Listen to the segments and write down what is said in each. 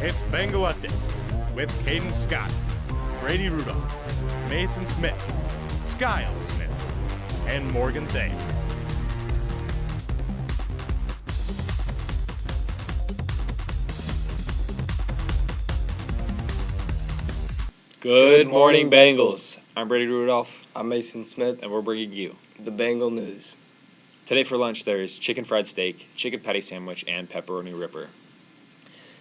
It's Bengal Update with Caden Scott, Brady Rudolph, Mason Smith, Skyle Smith, and Morgan Thayer. Good morning, Bengals. I'm Brady Rudolph, I'm Mason Smith, and we're bringing you the Bengal News. today for lunch. There's chicken fried steak, chicken patty sandwich, and pepperoni ripper.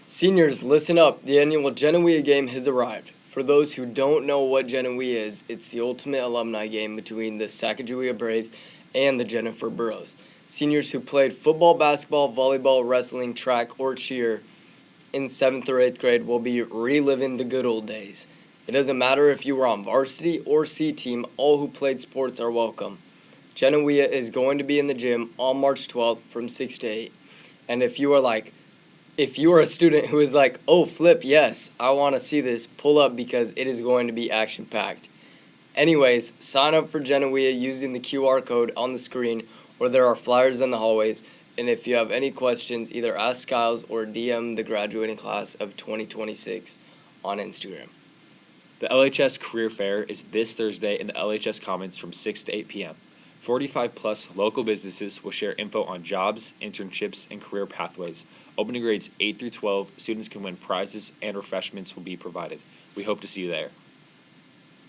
Seniors, listen up. The annual Genoa game has arrived. For those who don't know what Genoa is, it's the ultimate alumni game between the Sacagawea Braves and the Jennifer Burros. Seniors who played football, basketball, volleyball, wrestling, track, or cheer in 7th or 8th grade will be reliving the good old days. It doesn't matter if you were on varsity or C team, all who played sports are welcome. Genoa is going to be in the gym on March 12th from 6 to 8. And if you are a student who is like, oh, flip, yes, I want to see this, pull up because it is going to be action-packed. Anyways, sign up for Genoa using the QR code on the screen, or there are flyers in the hallways. And if you have any questions, either ask Skiles or DM the graduating class of 2026 on Instagram. The LHS Career Fair is this Thursday in the LHS Commons from 6 to 8 p.m. 45-plus local businesses will share info on jobs, internships, and career pathways. Opening grades 8 through 12, students can win prizes and refreshments will be provided. We hope to see you there.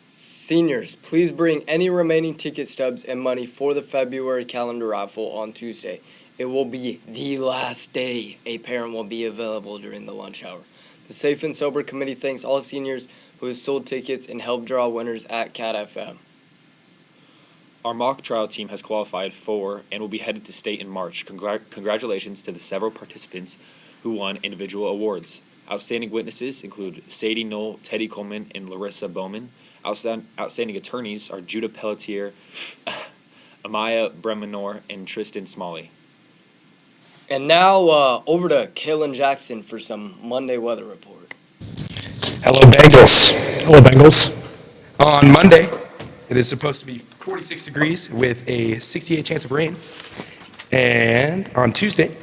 Seniors, please bring any remaining ticket stubs and money for the February calendar raffle on Tuesday. It will be the last day a parent will be available during the lunch hour. The Safe and Sober Committee thanks all seniors who have sold tickets and helped draw winners at CAT FM. Our mock trial team has qualified for and will be headed to state in March. Congratulations to the several participants who won individual awards. Outstanding witnesses include Sadie Knoll, Teddy Coleman, and Larissa Bowman. Outstanding attorneys are Judah Pelletier, Amaya Bremenor, and Tristan Smalley. And now over to Kalen Jackson for some Monday weather report. Hello, Bengals. Hello, Bengals. On Monday, it is supposed to be 46 degrees with a 68 chance of rain. And on Tuesday,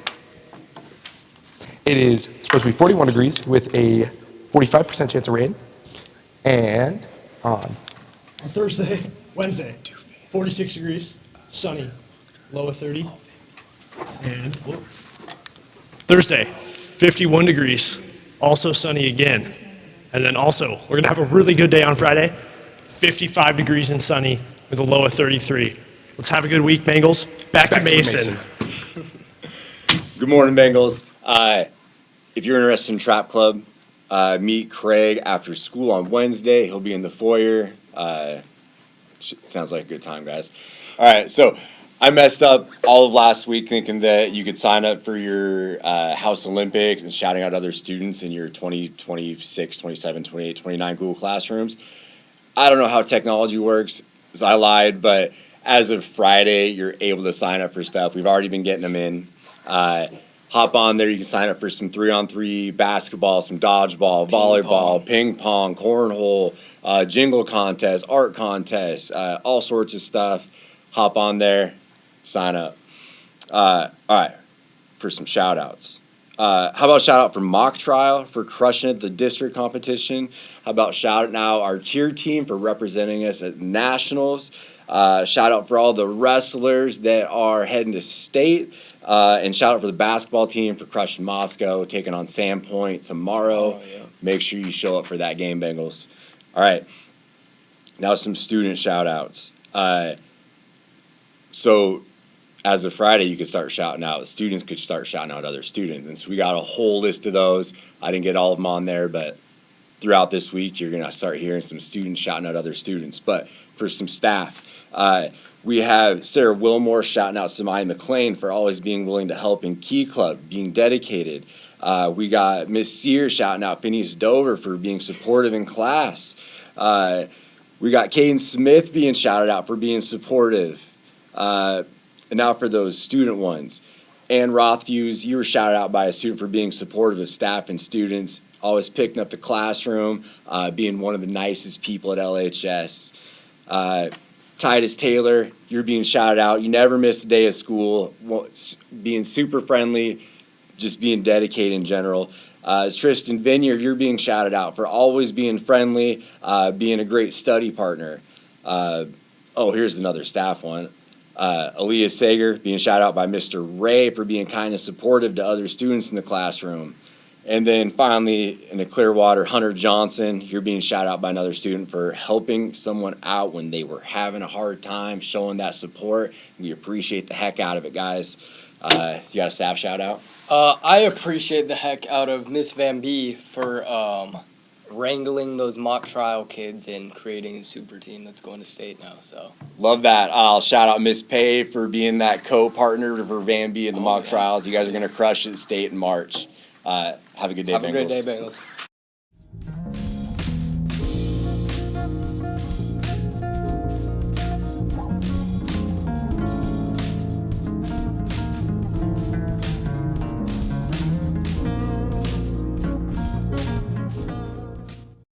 it is supposed to be 41 degrees with a 45% chance of rain. And on Wednesday, 46 degrees, sunny, low of 30. And Thursday, 51 degrees, also sunny again. And then also, we're going to have a really good day on Friday, 55 degrees and sunny with a low of 33. Let's have a good week, Bengals. Back to Mason. Good morning, Bengals. If you're interested in Trap Club, meet Craig after school on Wednesday. He'll be in the foyer. Sounds like a good time, guys. All right, so I messed up all of last week thinking that you could sign up for your House Olympics and shouting out other students in your 20, 26, 27, 28, 29 Google Classrooms. I don't know how technology works, so I lied, but as of Friday, you're able to sign up for stuff. We've already been getting them in. Hop on there. You can sign up for some 3-on-3 basketball, some dodgeball, volleyball, ping pong, cornhole, jingle contest, art contest, all sorts of stuff. Hop on there, sign up. All right, for some shout outs. How about a shout out for mock trial for crushing it, the district competition? How about shout out our cheer team for representing us at nationals? Shout out for all the wrestlers that are heading to state. And shout out for the basketball team for crushing Moscow, taking on Sandpoint tomorrow. Make sure you show up for that game, Bengals. All right, now some student shout outs. So as of Friday, you could start shouting out. Students could start shouting out other students. And so we got a whole list of those. I didn't get all of them on there, but throughout this week, you're going to start hearing some students shouting out other students. But for some staff, we have Sarah Wilmore shouting out Samaya McLean for always being willing to help in Key Club, being dedicated. We got Miss Sears shouting out Phineas Dover for being supportive in class. We got Caden Smith being shouted out for being supportive. And now for those student ones. Ann Rothfuse, you were shouted out by a student for being supportive of staff and students, always picking up the classroom, being one of the nicest people at LHS. Titus Taylor, you're being shouted out. You never missed a day of school, being super friendly, just being dedicated in general. Tristan Vineyard, you're being shouted out for always being friendly, being a great study partner. Here's another staff one. Aaliyah Sager being shouted out by Mr. Ray for being kind and supportive to other students in the classroom. And then finally, in the Clearwater, Hunter Johnson, you're being shouted out by another student for helping someone out when they were having a hard time, showing that support. We appreciate the heck out of it, guys. You got a staff shout out? I appreciate the heck out of Miss Van B for wrangling those mock trial kids and creating a super team that's going to state now. So Love that. I'll shout out Miss Pay for being that co-partner for Van B in the mock trials. You guys are going to crush it at state in March. Have a good day, have Bengals. a great day, Bengals.